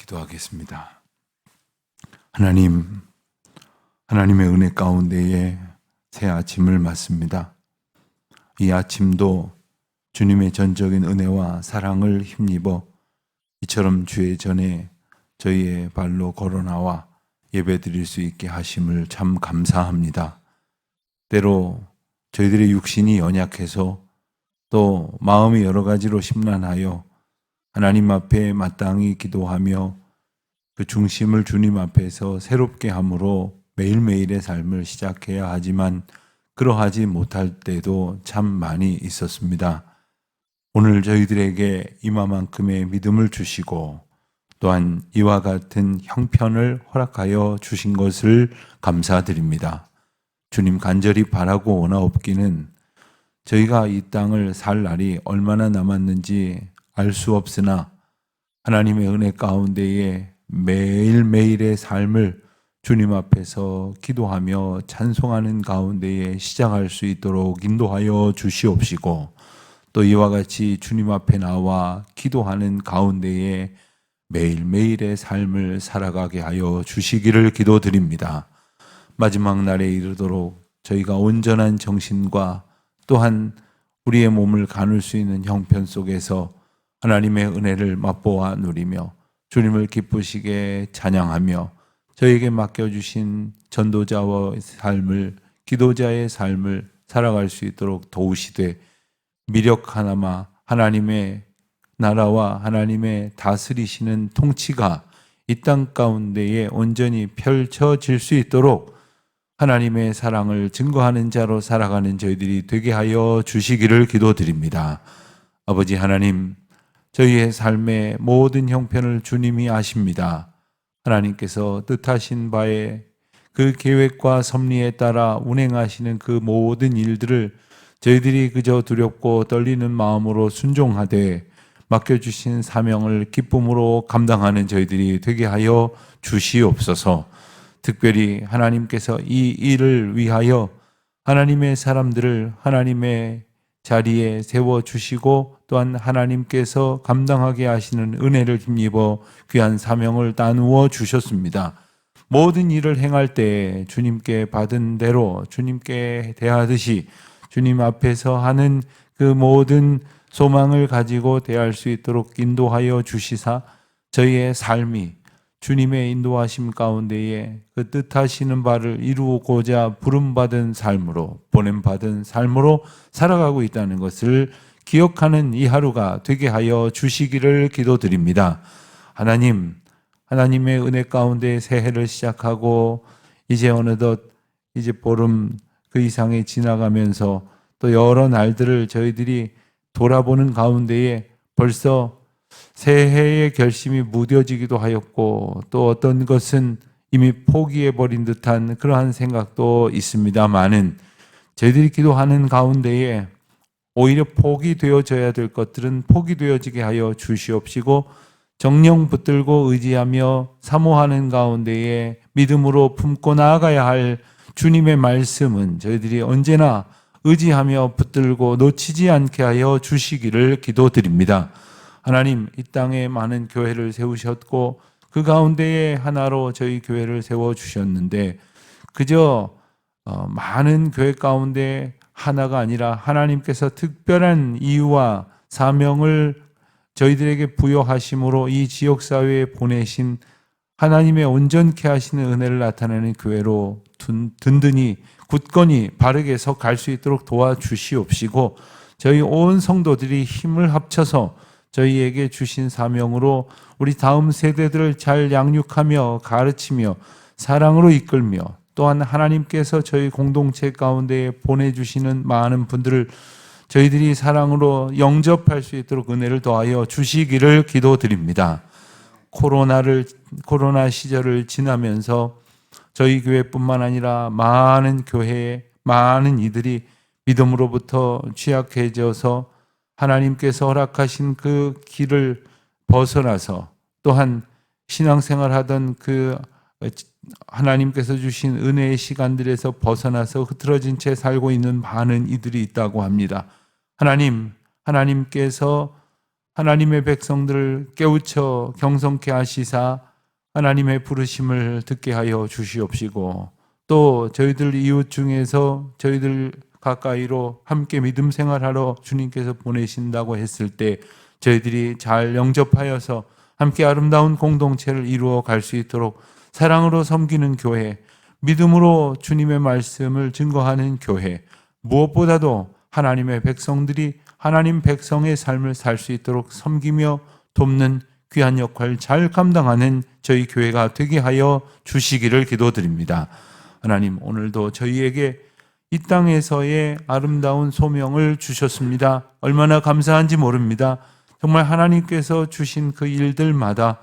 기도하겠습니다. 하나님, 하나님의 은혜 가운데에 새 아침을 맞습니다. 이 아침도 주님의 전적인 은혜와 사랑을 힘입어 이처럼 주의 전에 저희의 발로 걸어나와 예배드릴 수 있게 하심을 참 감사합니다. 때로 저희들의 육신이 연약해서 또 마음이 여러 가지로 심란하여 하나님 앞에 마땅히 기도하며 그 중심을 주님 앞에서 새롭게 함으로 매일매일의 삶을 시작해야 하지만 그러하지 못할 때도 참 많이 있었습니다. 오늘 저희들에게 이마만큼의 믿음을 주시고 또한 이와 같은 형편을 허락하여 주신 것을 감사드립니다. 주님 간절히 바라고 원하옵기는 저희가 이 땅을 살 날이 얼마나 남았는지 알 수 없으나 하나님의 은혜 가운데에 매일매일의 삶을 주님 앞에서 기도하며 찬송하는 가운데에 시작할 수 있도록 인도하여 주시옵시고 또 이와 같이 주님 앞에 나와 기도하는 가운데에 매일매일의 삶을 살아가게 하여 주시기를 기도드립니다. 마지막 날에 이르도록 저희가 온전한 정신과 또한 우리의 몸을 가눌 수 있는 형편 속에서 하나님의 은혜를 맛보아 누리며 주님을 기쁘시게 찬양하며 저에게 맡겨주신 전도자의 삶을, 기도자의 삶을 살아갈 수 있도록 도우시되 미력 하나마 하나님의 나라와 하나님의 다스리시는 통치가 이 땅 가운데에 온전히 펼쳐질 수 있도록 하나님의 사랑을 증거하는 자로 살아가는 저희들이 되게 하여 주시기를 기도드립니다. 아버지 하나님, 저희의 삶의 모든 형편을 주님이 아십니다. 하나님께서 뜻하신 바에 그 계획과 섭리에 따라 운행하시는 그 모든 일들을 저희들이 그저 두렵고 떨리는 마음으로 순종하되 맡겨주신 사명을 기쁨으로 감당하는 저희들이 되게 하여 주시옵소서. 특별히 하나님께서 이 일을 위하여 하나님의 사람들을 하나님의 자리에 세워주시고 또한 하나님께서 감당하게 하시는 은혜를 힘입어 귀한 사명을 나누어 주셨습니다. 모든 일을 행할 때 주님께 받은 대로 주님께 대하듯이 주님 앞에서 하는 그 모든 소망을 가지고 대할 수 있도록 인도하여 주시사 저희의 삶이 주님의 인도하심 가운데에 그 뜻하시는 바를 이루고자 부름받은 삶으로, 보냄받은 삶으로 살아가고 있다는 것을 기억하는 이 하루가 되게 하여 주시기를 기도드립니다. 하나님, 하나님의 은혜 가운데 새해를 시작하고 이제 어느덧 이제 보름 그 이상이 지나가면서 또 여러 날들을 저희들이 돌아보는 가운데에 벌써 새해의 결심이 무뎌지기도 하였고 또 어떤 것은 이미 포기해버린 듯한 그러한 생각도 있습니다만은 저희들이 기도하는 가운데에 오히려 포기되어져야 될 것들은 포기되어지게 하여 주시옵시고 정령 붙들고 의지하며 사모하는 가운데에 믿음으로 품고 나아가야 할 주님의 말씀은 저희들이 언제나 의지하며 붙들고 놓치지 않게 하여 주시기를 기도드립니다. 하나님, 이 땅에 많은 교회를 세우셨고 그 가운데에 하나로 저희 교회를 세워주셨는데 그저 많은 교회 가운데 하나가 아니라 하나님께서 특별한 이유와 사명을 저희들에게 부여하심으로 이 지역사회에 보내신 하나님의 온전케 하시는 은혜를 나타내는 교회로 든든히 굳건히 바르게 서 갈 수 있도록 도와주시옵시고 저희 온 성도들이 힘을 합쳐서 저희에게 주신 사명으로 우리 다음 세대들을 잘 양육하며 가르치며 사랑으로 이끌며 또한 하나님께서 저희 공동체 가운데 보내주시는 많은 분들을 저희들이 사랑으로 영접할 수 있도록 은혜를 더하여 주시기를 기도드립니다. 코로나 시절을 지나면서 저희 교회뿐만 아니라 많은 교회에 많은 이들이 믿음으로부터 취약해져서 하나님께서 허락하신 그 길을 벗어나서 또한 신앙생활하던 그 하나님께서 주신 은혜의 시간들에서 벗어나서 흐트러진 채 살고 있는 많은 이들이 있다고 합니다. 하나님께서 하나님의 백성들을 깨우쳐 경성케 하시사 하나님의 부르심을 듣게 하여 주시옵시고, 또 저희들 이웃 중에서 저희들 가까이로 함께 믿음 생활하러 주님께서 보내신다고 했을 때 저희들이 잘 영접하여서 함께 아름다운 공동체를 이루어 갈 수 있도록 사랑으로 섬기는 교회, 믿음으로 주님의 말씀을 증거하는 교회, 무엇보다도 하나님의 백성들이 하나님 백성의 삶을 살 수 있도록 섬기며 돕는 귀한 역할 잘 감당하는 저희 교회가 되게 하여 주시기를 기도드립니다. 하나님, 오늘도 저희에게 이 땅에서의 아름다운 소명을 주셨습니다. 얼마나 감사한지 모릅니다. 정말 하나님께서 주신 그 일들마다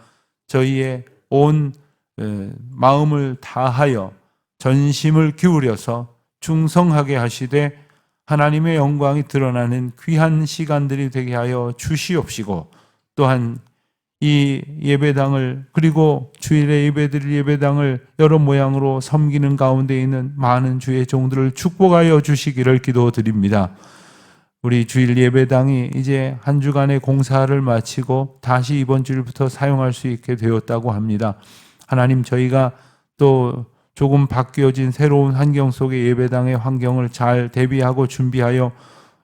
저희의 온 마음을 다하여 전심을 기울여서 충성하게 하시되 하나님의 영광이 드러나는 귀한 시간들이 되게 하여 주시옵시고, 또한 이 예배당을, 그리고 주일에 예배드릴 예배당을 여러 모양으로 섬기는 가운데 있는 많은 주의 종들을 축복하여 주시기를 기도드립니다. 우리 주일 예배당이 이제 한 주간의 공사를 마치고 다시 이번 주일부터 사용할 수 있게 되었다고 합니다. 하나님, 저희가 또 조금 바뀌어진 새로운 환경 속의 예배당의 환경을 잘 대비하고 준비하여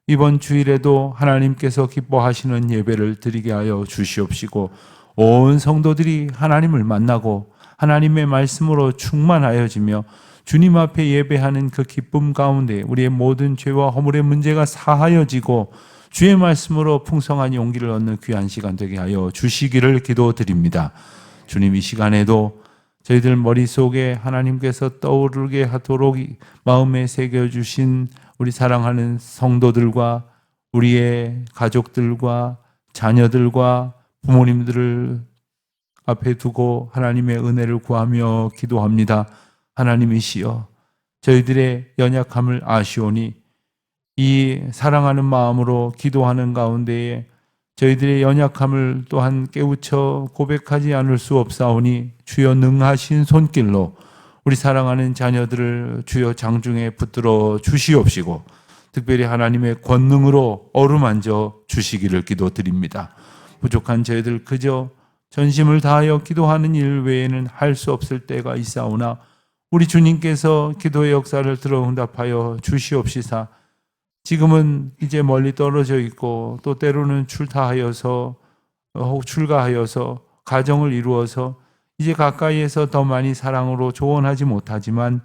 이번 주일에도 하나님께서 기뻐하시는 예배를 드리게 하여 주시옵시고, 온 성도들이 하나님을 만나고 하나님의 말씀으로 충만하여지며 주님 앞에 예배하는 그 기쁨 가운데 우리의 모든 죄와 허물의 문제가 사하여지고 주의 말씀으로 풍성한 용기를 얻는 귀한 시간 되게 하여 주시기를 기도드립니다. 주님, 이 시간에도 저희들 머릿속에 하나님께서 떠오르게 하도록 마음에 새겨주신 우리 사랑하는 성도들과 우리의 가족들과 자녀들과 부모님들을 앞에 두고 하나님의 은혜를 구하며 기도합니다. 하나님이시여, 저희들의 연약함을 아시오니 이 사랑하는 마음으로 기도하는 가운데에 저희들의 연약함을 또한 깨우쳐 고백하지 않을 수 없사오니 주여 능하신 손길로 우리 사랑하는 자녀들을 주여 장중에 붙들어 주시옵시고, 특별히 하나님의 권능으로 어루만져 주시기를 기도드립니다. 부족한 저희들 그저 전심을 다하여 기도하는 일 외에는 할 수 없을 때가 있사오나 우리 주님께서 기도의 역사를 들어 응답하여 주시옵시사, 지금은 이제 멀리 떨어져 있고 또 때로는 출가하여서 가정을 이루어서 이제 가까이에서 더 많이 사랑으로 조언하지 못하지만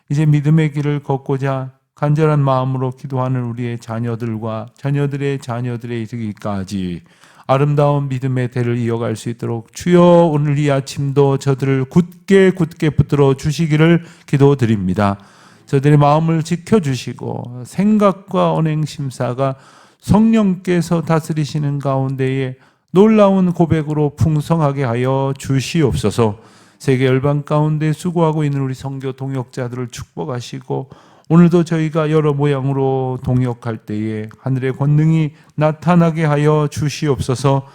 이제 믿음의 길을 걷고자 간절한 마음으로 기도하는 우리의 자녀들과 자녀들의 자녀들에 이르기까지 아름다운 믿음의 대를 이어갈 수 있도록 주여 오늘 이 아침도 저들을 굳게 붙들어 주시기를 기도드립니다. 저들의 마음을 지켜주시고 생각과 언행심사가 성령께서 다스리시는 가운데에 놀라운 고백으로 풍성하게 하여 주시옵소서. 세계 열방 가운데 수고하고 있는 우리 선교 동역자들을 축복하시고, 오늘도 저희가 여러 모양으로 동역할 때에 하늘의 권능이 나타나게 하여 주시옵소서.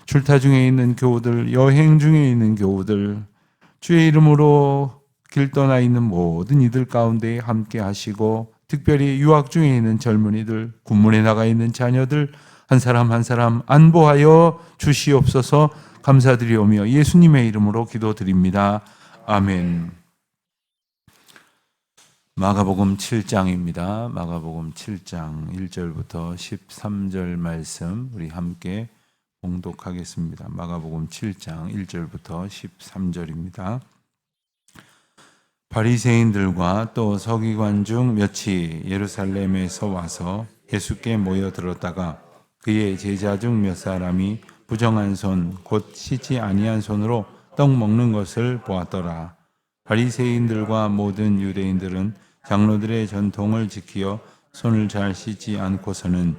출타 중에 있는 교우들, 여행 중에 있는 교우들, 주의 이름으로 길 떠나 있는 모든 이들 가운데 함께 하시고, 특별히 유학 중에 있는 젊은이들, 군문에 나가 있는 자녀들 한 사람 한 사람 안보하여 주시옵소서. 감사드리오며 예수님의 이름으로 기도드립니다. 아멘. 마가복음 7장입니다. 마가복음 7장 1절부터 13절 말씀 우리 함께 봉독하겠습니다. 마가복음 7장 1절부터 13절입니다. 바리새인들과 또 서기관 중 몇이 예루살렘에서 와서 예수께 모여들었다가 그의 제자 중 몇 사람이 부정한 손 곧 씻지 아니한 손으로 떡 먹는 것을 보았더라. 바리새인들과 모든 유대인들은 장로들의 전통을 지키어 손을 잘 씻지 않고서는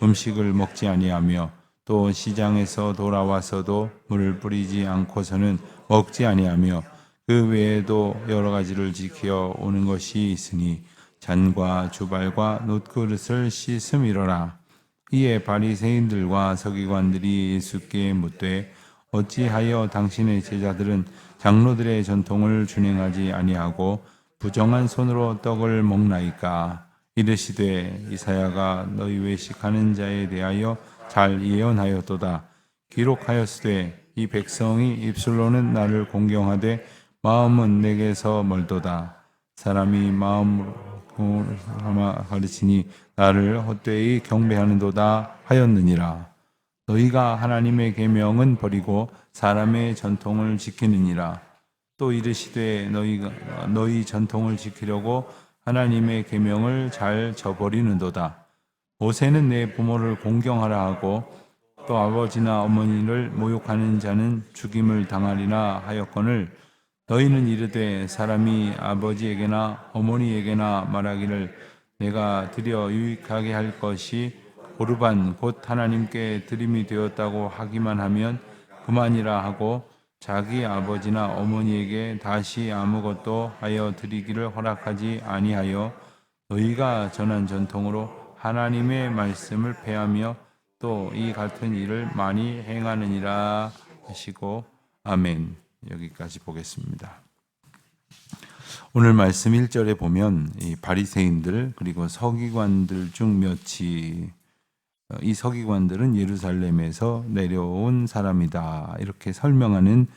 음식을 먹지 아니하며 또 시장에서 돌아와서도 물을 뿌리지 않고서는 먹지 아니하며 그 외에도 여러 가지를 지켜 오는 것이 있으니 잔과 주발과 놋그릇을 씻음이로라. 이에 바리새인들과 서기관들이 예수께 묻되 어찌하여 당신의 제자들은 장로들의 전통을 준행하지 아니하고 부정한 손으로 떡을 먹나이까? 이르시되 이사야가 너희 외식하는 자에 대하여 잘 예언하였도다. 기록하였으되 이 백성이 입술로는 나를 공경하되 마음은 내게서 멀도다. 사람이 마음으로 가르치니 나를 헛되이 경배하는도다 하였느니라. 너희가 하나님의 계명은 버리고 사람의 전통을 지키느니라. 또 이르시되 너희가 너희 전통을 지키려고 하나님의 계명을 잘 저버리는도다. 모세는 내 부모를 공경하라 하고 또 아버지나 어머니를 모욕하는 자는 죽임을 당하리라 하였거늘 너희는 이르되 사람이 아버지에게나 어머니에게나 말하기를 내가 드려 유익하게 할 것이 고르반 곧 하나님께 드림이 되었다고 하기만 하면 그만이라 하고 자기 아버지나 어머니에게 다시 아무것도 하여 드리기를 허락하지 아니하여 너희가 전한 전통으로 하나님의 말씀을 폐하며 또 이 같은 일을 많이 행하느니라 하시고 아멘. 여기까지 보겠습니다. 오늘 말씀 1절에 보면 이 바리새인들 그리고 서기관들 중 몇이 이 서기관들은 예루살렘에서 내려온 사람이다 이렇게 설명하는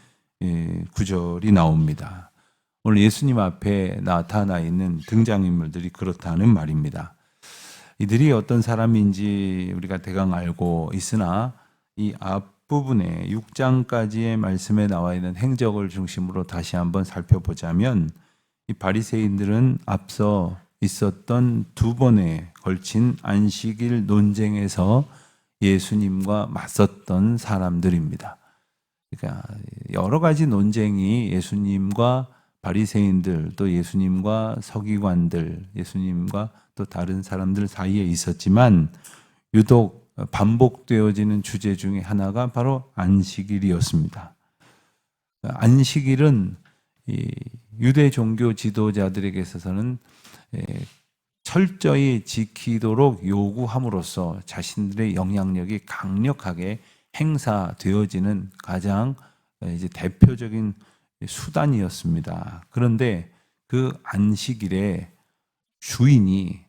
구절이 나옵니다. 오늘 예수님 앞에 나타나 있는 등장인물들이 그렇다는 말입니다. 이들이 어떤 사람인지 우리가 대강 알고 있으나 이 앞부분에 6장까지의 말씀에 나와 있는 행적을 중심으로 다시 한번 살펴보자면 이 바리새인들은 앞서 있었던 두 번에 걸친 안식일 논쟁에서 예수님과 맞섰던 사람들입니다. 그러니까 여러 가지 논쟁이 예수님과 바리새인들 또 예수님과 서기관들 예수님과 또 다른 사람들 사이에 있었지만 유독 반복되어지는 주제 중에 하나가 바로 안식일이었습니다. 안식일은 유대 종교 지도자들에게 있어서는 철저히 지키도록 요구함으로써 자신들의 영향력이 강력하게 행사되어지는 가장 이제 대표적인 수단이었습니다. 그런데 그 안식일에 주인이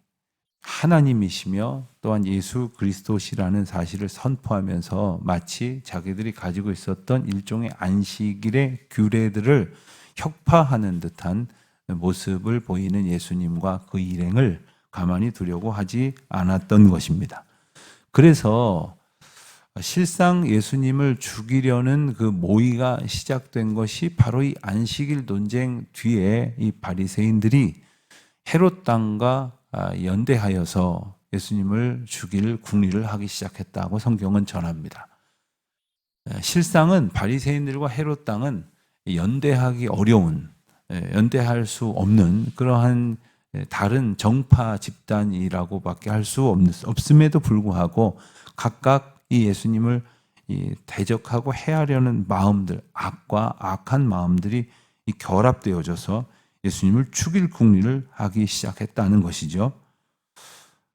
하나님이시며 또한 예수 그리스도시라는 사실을 선포하면서 마치 자기들이 가지고 있었던 일종의 안식일의 규례들을 혁파하는 듯한 모습을 보이는 예수님과 그 일행을 가만히 두려고 하지 않았던 것입니다. 그래서 실상 예수님을 죽이려는 그 모의가 시작된 것이 바로 이 안식일 논쟁 뒤에 이 바리새인들이 헤롯 왕과 연대하여서 예수님을 죽일 궁리를 하기 시작했다고 성경은 전합니다. 실상은 바리새인들과 헤롯 왕은 연대하기 어려운, 연대할 수 없는 그러한 다른 정파 집단이라고밖에 할 수 없음에도 불구하고 각각 이 예수님을 대적하고 해하려는 마음들, 악과 악한 마음들이 결합되어져서 예수님을 죽일 궁리를 하기 시작했다는 것이죠.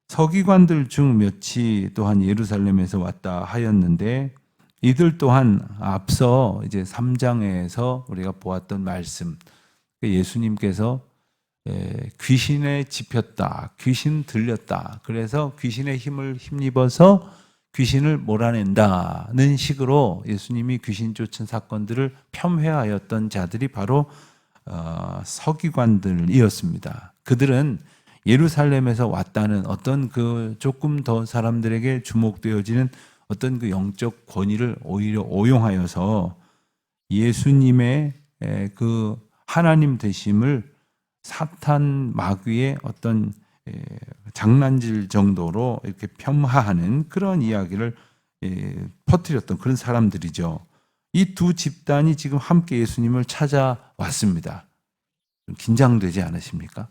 서기관들 중 몇이 또한 예루살렘에서 왔다 하였는데 이들 또한 앞서 이제 3장에서 우리가 보았던 말씀, 예수님께서 귀신에 집혔다, 귀신 들렸다. 그래서 귀신의 힘을 힘입어서 귀신을 몰아낸다는 식으로 예수님이 귀신 쫓은 사건들을 폄훼하였던 자들이 바로 서기관들이었습니다. 그들은 예루살렘에서 왔다는 어떤 그 조금 더 사람들에게 주목되어지는 어떤 그 영적 권위를 오히려 오용하여서 예수님의 그 하나님 되심을 사탄 마귀의 어떤 장난질 정도로 이렇게 폄하하는 그런 이야기를 퍼뜨렸던 그런 사람들이죠. 이 두 집단이 지금 함께 예수님을 찾아왔습니다. 좀 긴장되지 않으십니까?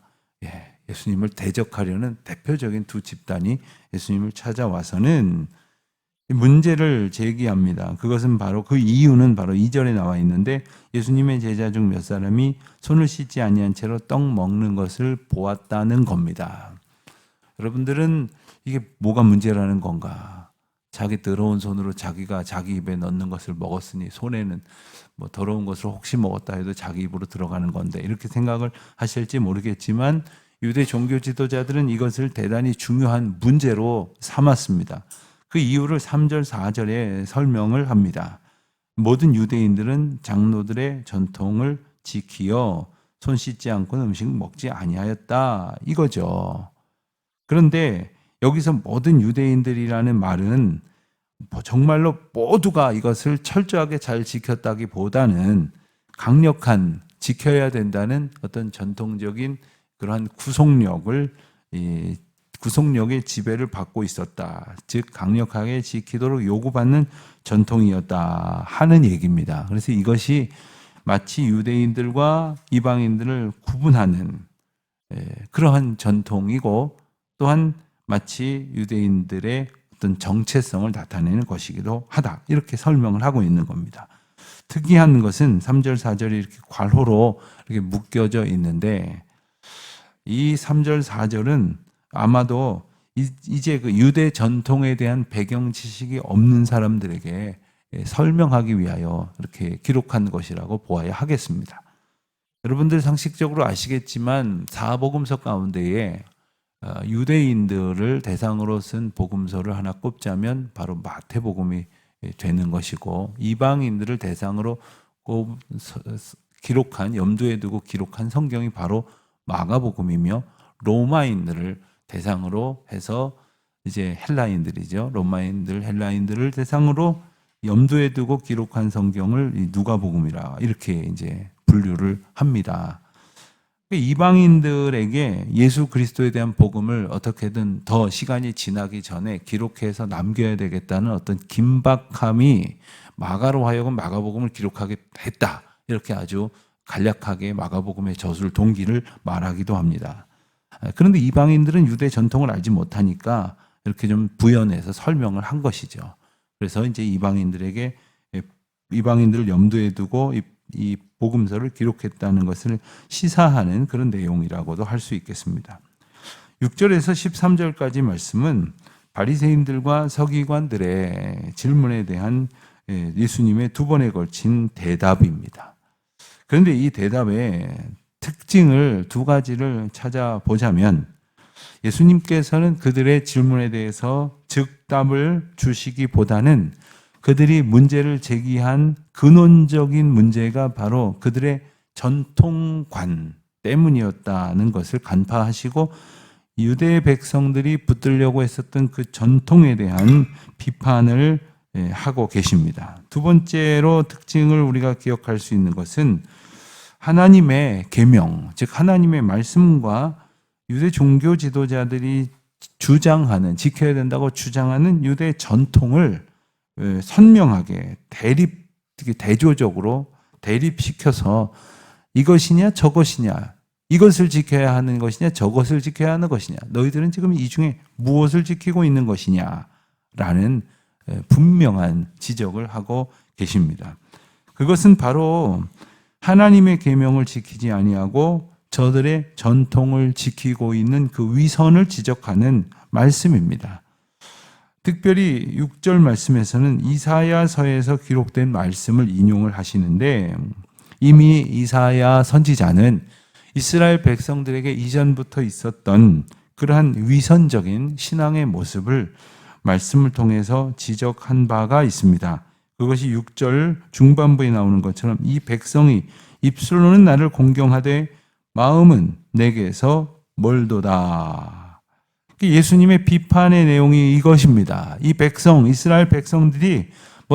예수님을 대적하려는 대표적인 두 집단이 예수님을 찾아와서는 문제를 제기합니다. 그것은 바로 그 이유는 바로 2절에 나와 있는데 예수님의 제자 중 몇 사람이 손을 씻지 아니한 채로 떡 먹는 것을 보았다는 겁니다. 여러분들은 이게 뭐가 문제라는 건가? 자기 더러운 손으로 자기가 자기 입에 넣는 것을 먹었으니 손에는 뭐 더러운 것을 혹시 먹었다 해도 자기 입으로 들어가는 건데 이렇게 생각을 하실지 모르겠지만 유대 종교 지도자들은 이것을 대단히 중요한 문제로 삼았습니다. 그 이유를 3절, 4절에 설명을 합니다. 모든 유대인들은 장로들의 전통을 지키어 손 씻지 않고는 음식 먹지 아니하였다. 이거죠. 그런데 여기서 모든 유대인들이라는 말은 정말로 모두가 이것을 철저하게 잘 지켰다기보다는 강력한 지켜야 된다는 어떤 전통적인 그러한 구속력의 지배를 받고 있었다. 즉 강력하게 지키도록 요구받는 전통이었다 하는 얘기입니다. 그래서 이것이 마치 유대인들과 이방인들을 구분하는 그러한 전통이고 또한 마치 유대인들의 어떤 정체성을 나타내는 것이기도 하다. 이렇게 설명을 하고 있는 겁니다. 특이한 것은 3절, 4절이 이렇게 괄호로 이렇게 묶여져 있는데 이 3절, 4절은 아마도 이제 그 유대 전통에 대한 배경 지식이 없는 사람들에게 설명하기 위하여 이렇게 기록한 것이라고 보아야 하겠습니다. 여러분들 상식적으로 아시겠지만 사복음서 가운데에 유대인들을 대상으로 쓴 복음서를 하나 꼽자면 바로 마태복음이 되는 것이고 이방인들을 대상으로 기록한 염두에 두고 기록한 성경이 바로 마가복음이며 로마인들을 대상으로 해서 이제 헬라인들이죠. 로마인들, 헬라인들을 대상으로 염두에 두고 기록한 성경을 누가복음이라 이렇게 이제 분류를 합니다. 이방인들에게 예수 그리스도에 대한 복음을 어떻게든 더 시간이 지나기 전에 기록해서 남겨야 되겠다는 어떤 긴박함이 마가로 하여금 마가복음을 기록하게 했다. 이렇게 아주 간략하게 마가복음의 저술 동기를 말하기도 합니다. 그런데 이방인들은 유대 전통을 알지 못하니까 이렇게 좀 부연해서 설명을 한 것이죠. 그래서 이제 이방인들을 염두에 두고 이 복음서를 기록했다는 것을 시사하는 그런 내용이라고도 할 수 있겠습니다. 6절에서 13절까지 말씀은 바리새인들과 서기관들의 질문에 대한 예수님의 두 번에 걸친 대답입니다. 그런데 이 대답의 특징을 두 가지를 찾아보자면 예수님께서는 그들의 질문에 대해서 즉답을 주시기보다는 그들이 문제를 제기한 근원적인 문제가 바로 그들의 전통관 때문이었다는 것을 간파하시고 유대 백성들이 붙들려고 했었던 그 전통에 대한 비판을 하고 계십니다. 두 번째로 특징을 우리가 기억할 수 있는 것은 하나님의 계명, 즉 하나님의 말씀과 유대 종교 지도자들이 지켜야 된다고 주장하는 유대 전통을 선명하게 대조적으로 대립시켜서 이것이냐 저것이냐, 이것을 지켜야 하는 것이냐 저것을 지켜야 하는 것이냐, 너희들은 지금 이 중에 무엇을 지키고 있는 것이냐라는 분명한 지적을 하고 계십니다. 그것은 바로 하나님의 계명을 지키지 아니하고 저들의 전통을 지키고 있는 그 위선을 지적하는 말씀입니다. 특별히 6절 말씀에서는 이사야서에서 기록된 말씀을 인용을 하시는데 이미 이사야 선지자는 이스라엘 백성들에게 이전부터 있었던 그러한 위선적인 신앙의 모습을 말씀을 통해서 지적한 바가 있습니다. 그것이 6절 중반부에 나오는 것처럼 이 백성이 입술로는 나를 공경하되 마음은 내게서 멀도다. 예수님의 비판의 내용이 이것입니다. 이 백성, 이스라엘 백성들이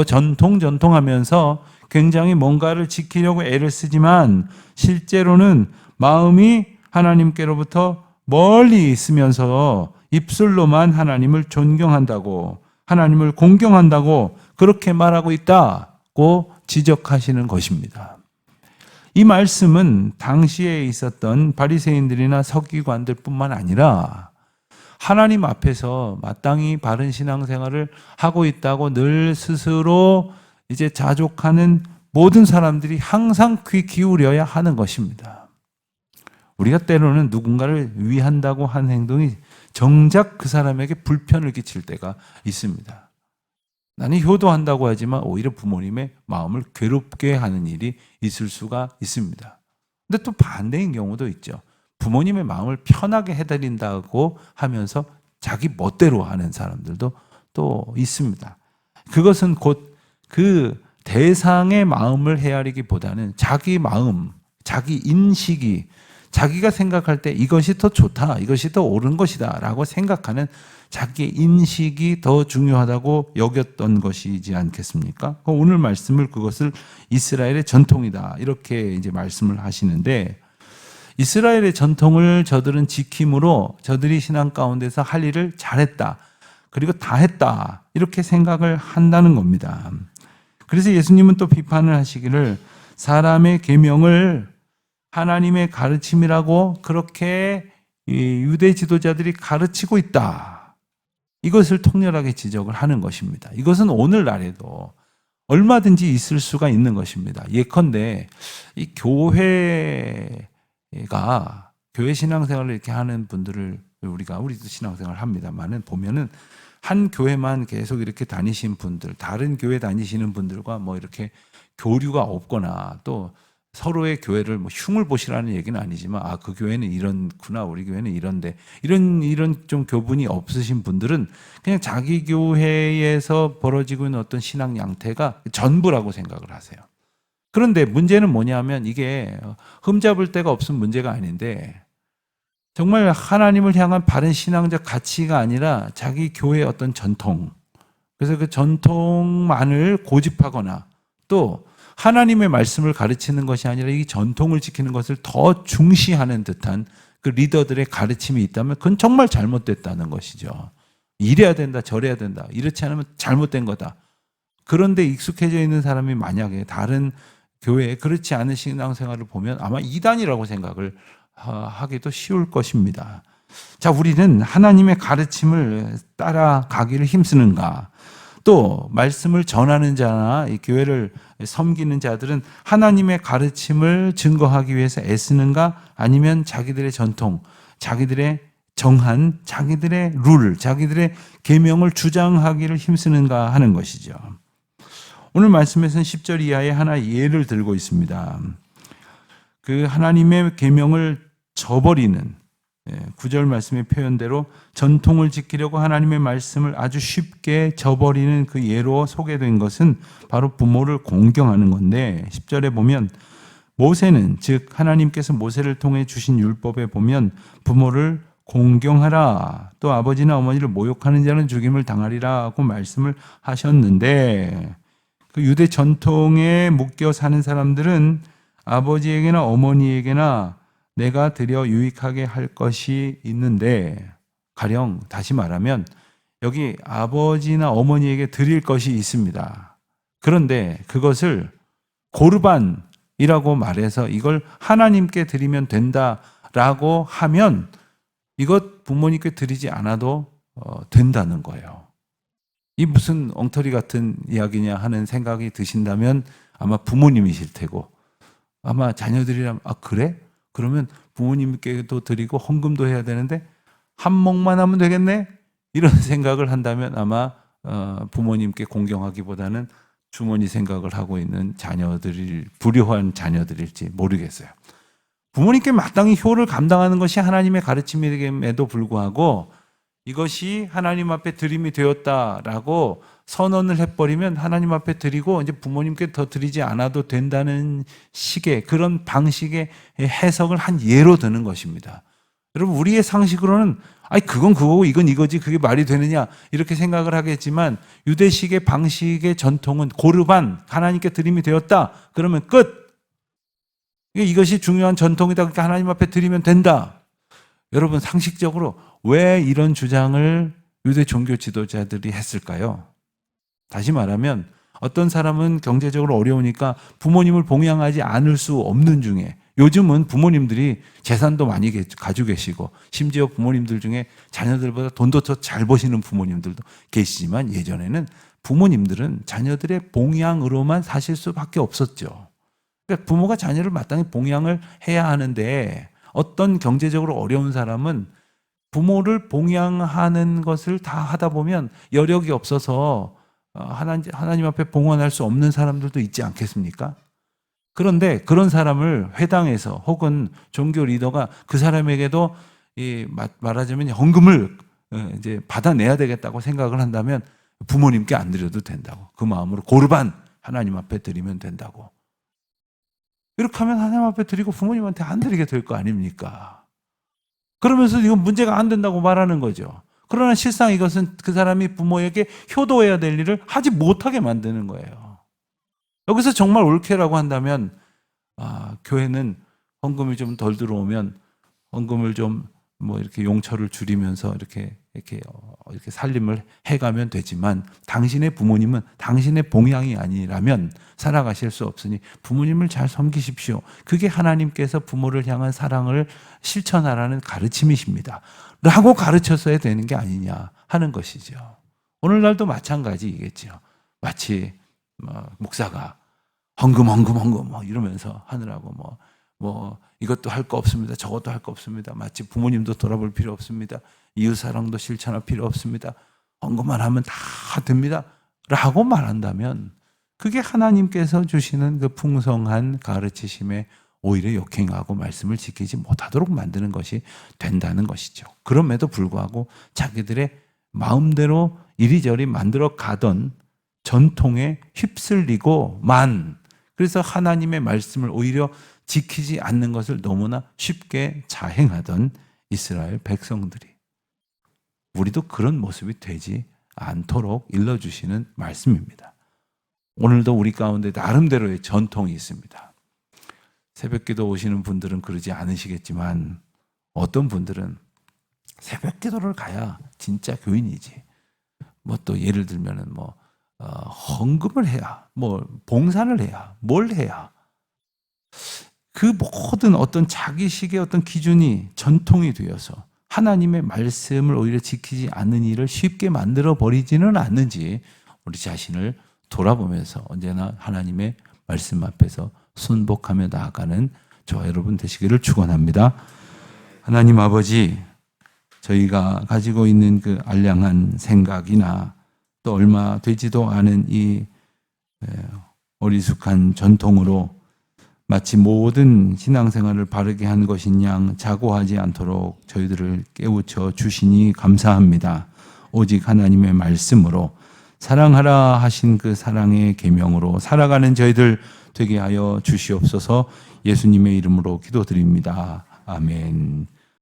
전통하면서 굉장히 뭔가를 지키려고 애를 쓰지만 실제로는 마음이 하나님께로부터 멀리 있으면서 입술로만 하나님을 존경한다고, 하나님을 공경한다고 그렇게 말하고 있다고 지적하시는 것입니다. 이 말씀은 당시에 있었던 바리새인들이나 서기관들 뿐만 아니라 하나님 앞에서 마땅히 바른 신앙생활을 하고 있다고 늘 스스로 이제 자족하는 모든 사람들이 항상 귀 기울여야 하는 것입니다. 우리가 때로는 누군가를 위한다고 하는 행동이 정작 그 사람에게 불편을 끼칠 때가 있습니다. 나는 효도한다고 하지만 오히려 부모님의 마음을 괴롭게 하는 일이 있을 수가 있습니다. 근데 또 반대인 경우도 있죠. 부모님의 마음을 편하게 해드린다고 하면서 자기 멋대로 하는 사람들도 또 있습니다. 그것은 곧 그 대상의 마음을 헤아리기보다는 자기 마음, 자기 인식이 자기가 생각할 때 이것이 더 좋다, 이것이 더 옳은 것이다 라고 생각하는 자기 인식이 더 중요하다고 여겼던 것이지 않겠습니까? 오늘 말씀을 그것을 이스라엘의 전통이다 이렇게 이제 말씀을 하시는데, 이스라엘의 전통을 저들은 지킴으로 저들이 신앙 가운데서 할 일을 잘했다, 그리고 다 했다 이렇게 생각을 한다는 겁니다. 그래서 예수님은 또 비판을 하시기를 사람의 계명을 하나님의 가르침이라고 그렇게 유대 지도자들이 가르치고 있다, 이것을 통렬하게 지적을 하는 것입니다. 이것은 오늘날에도 얼마든지 있을 수가 있는 것입니다. 예컨대 이 교회 신앙생활을 이렇게 하는 분들을 우리도 신앙생활을 합니다만은 보면은 한 교회만 계속 이렇게 다니신 분들, 다른 교회 다니시는 분들과 뭐 이렇게 교류가 없거나 또 서로의 교회를 뭐 흉을 보시라는 얘기는 아니지만 그 교회는 이런구나, 우리 교회는 이런데 이런 좀 교분이 없으신 분들은 그냥 자기 교회에서 벌어지고 있는 어떤 신앙 양태가 전부라고 생각을 하세요. 그런데 문제는 뭐냐면 이게 흠잡을 데가 없으면 문제가 아닌데, 정말 하나님을 향한 바른 신앙적 가치가 아니라 자기 교회의 어떤 전통, 그래서 그 전통만을 고집하거나 또 하나님의 말씀을 가르치는 것이 아니라 이 전통을 지키는 것을 더 중시하는 듯한 그 리더들의 가르침이 있다면 그건 정말 잘못됐다는 것이죠. 이래야 된다, 저래야 된다, 이렇지 않으면 잘못된 거다. 그런데 익숙해져 있는 사람이 만약에 다른 교회에 그렇지 않은 신앙생활을 보면 아마 이단이라고 생각을 하기도 쉬울 것입니다. 자, 우리는 하나님의 가르침을 따라가기를 힘쓰는가? 또 말씀을 전하는 자나 이 교회를 섬기는 자들은 하나님의 가르침을 증거하기 위해서 애쓰는가? 아니면 자기들의 전통, 자기들의 정한, 자기들의 룰, 자기들의 계명을 주장하기를 힘쓰는가 하는 것이죠. 오늘 말씀에서는 10절 이하에 하나의 예를 들고 있습니다. 그 하나님의 계명을 저버리는 9절 말씀의 표현대로 전통을 지키려고 하나님의 말씀을 아주 쉽게 저버리는 그 예로 소개된 것은 바로 부모를 공경하는 건데, 10절에 보면 모세는, 즉 하나님께서 모세를 통해 주신 율법에 보면 부모를 공경하라, 또 아버지나 어머니를 모욕하는 자는 죽임을 당하리라고 말씀을 하셨는데, 그 유대 전통에 묶여 사는 사람들은 아버지에게나 어머니에게나 내가 드려 유익하게 할 것이 있는데, 가령 다시 말하면 여기 아버지나 어머니에게 드릴 것이 있습니다. 그런데 그것을 고르반이라고 말해서 이걸 하나님께 드리면 된다라고 하면 이것 부모님께 드리지 않아도 된다는 거예요. 이 무슨 엉터리 같은 이야기냐 하는 생각이 드신다면 아마 부모님이실 테고, 아마 자녀들이라면 그래? 그러면 부모님께도 드리고 헌금도 해야 되는데 한 몫만 하면 되겠네? 이런 생각을 한다면 아마 부모님께 공경하기보다는 주머니 생각을 하고 있는 자녀들일, 불효한 자녀들일지 모르겠어요. 부모님께 마땅히 효를 감당하는 것이 하나님의 가르침임에도 불구하고 이것이 하나님 앞에 드림이 되었다라고 선언을 해버리면 하나님 앞에 드리고 이제 부모님께 더 드리지 않아도 된다는 식의 그런 방식의 해석을 한 예로 드는 것입니다. 여러분, 우리의 상식으로는 그건 그거고 이건 이거지, 그게 말이 되느냐 이렇게 생각을 하겠지만, 유대식의 방식의 전통은 고르반, 하나님께 드림이 되었다 그러면 끝. 이것이 중요한 전통이다, 그러니까 하나님 앞에 드리면 된다. 여러분, 상식적으로 왜 이런 주장을 유대 종교 지도자들이 했을까요? 다시 말하면 어떤 사람은 경제적으로 어려우니까 부모님을 봉양하지 않을 수 없는 중에, 요즘은 부모님들이 재산도 많이 가지고 계시고 심지어 부모님들 중에 자녀들보다 돈도 더 잘 버시는 부모님들도 계시지만, 예전에는 부모님들은 자녀들의 봉양으로만 사실 수밖에 없었죠. 그러니까 부모가 자녀를 마땅히 봉양을 해야 하는데, 어떤 경제적으로 어려운 사람은 부모를 봉양하는 것을 다 하다 보면 여력이 없어서 하나님 앞에 봉헌할 수 없는 사람들도 있지 않겠습니까? 그런데 그런 사람을 회당에서 혹은 종교 리더가 그 사람에게도 말하자면 헌금을 이제 받아내야 되겠다고 생각을 한다면 부모님께 안 드려도 된다고. 그 마음으로 고르반 하나님 앞에 드리면 된다고. 이렇게 하면 하나님 앞에 드리고 부모님한테 안 드리게 될 거 아닙니까? 그러면서 이건 문제가 안 된다고 말하는 거죠. 그러나 실상 이것은 그 사람이 부모에게 효도해야 될 일을 하지 못하게 만드는 거예요. 여기서 정말 옳게라고 한다면 교회는 헌금이 좀 덜 들어오면 헌금을 좀 뭐 이렇게 용처를 줄이면서 이렇게 살림을 해가면 되지만 당신의 부모님은 당신의 봉양이 아니라면 살아가실 수 없으니 부모님을 잘 섬기십시오. 그게 하나님께서 부모를 향한 사랑을 실천하라는 가르침이십니다. 라고 가르쳤어야 되는 게 아니냐 하는 것이죠. 오늘날도 마찬가지이겠죠. 마치 목사가 헌금 이러면서 하느라고 이것도 할 거 없습니다. 저것도 할 거 없습니다. 마치 부모님도 돌아볼 필요 없습니다. 이웃사랑도 실천할 필요 없습니다. 헌금만 하면 다 됩니다. 라고 말한다면 그게 하나님께서 주시는 그 풍성한 가르치심에 오히려 역행하고 말씀을 지키지 못하도록 만드는 것이 된다는 것이죠. 그럼에도 불구하고 자기들의 마음대로 이리저리 만들어 가던 전통에 휩쓸리고만 그래서 하나님의 말씀을 오히려 지키지 않는 것을 너무나 쉽게 자행하던 이스라엘 백성들이 우리도 그런 모습이 되지 않도록 일러주시는 말씀입니다. 오늘도 우리 가운데 나름대로의 전통이 있습니다. 새벽기도 오시는 분들은 그러지 않으시겠지만 어떤 분들은 새벽기도를 가야 진짜 교인이지. 또 예를 들면은 헌금을 해야, 봉사를 해야, 뭘 해야. 그 모든 어떤 자기식의 어떤 기준이 전통이 되어서 하나님의 말씀을 오히려 지키지 않는 일을 쉽게 만들어 버리지는 않는지 우리 자신을 돌아보면서 언제나 하나님의 말씀 앞에서 순복하며 나아가는 저와 여러분 되시기를 축원합니다. 하나님 아버지, 저희가 가지고 있는 그 알량한 생각이나 또 얼마 되지도 않은 이 어리숙한 전통으로 마치 모든 신앙생활을 바르게 한 것인 양 자고하지 않도록 저희들을 깨우쳐 주시니 감사합니다. 오직 하나님의 말씀으로 사랑하라 하신 그 사랑의 계명으로 살아가는 저희들 되게 하여 주시옵소서. 예수님의 이름으로 기도드립니다. 아멘.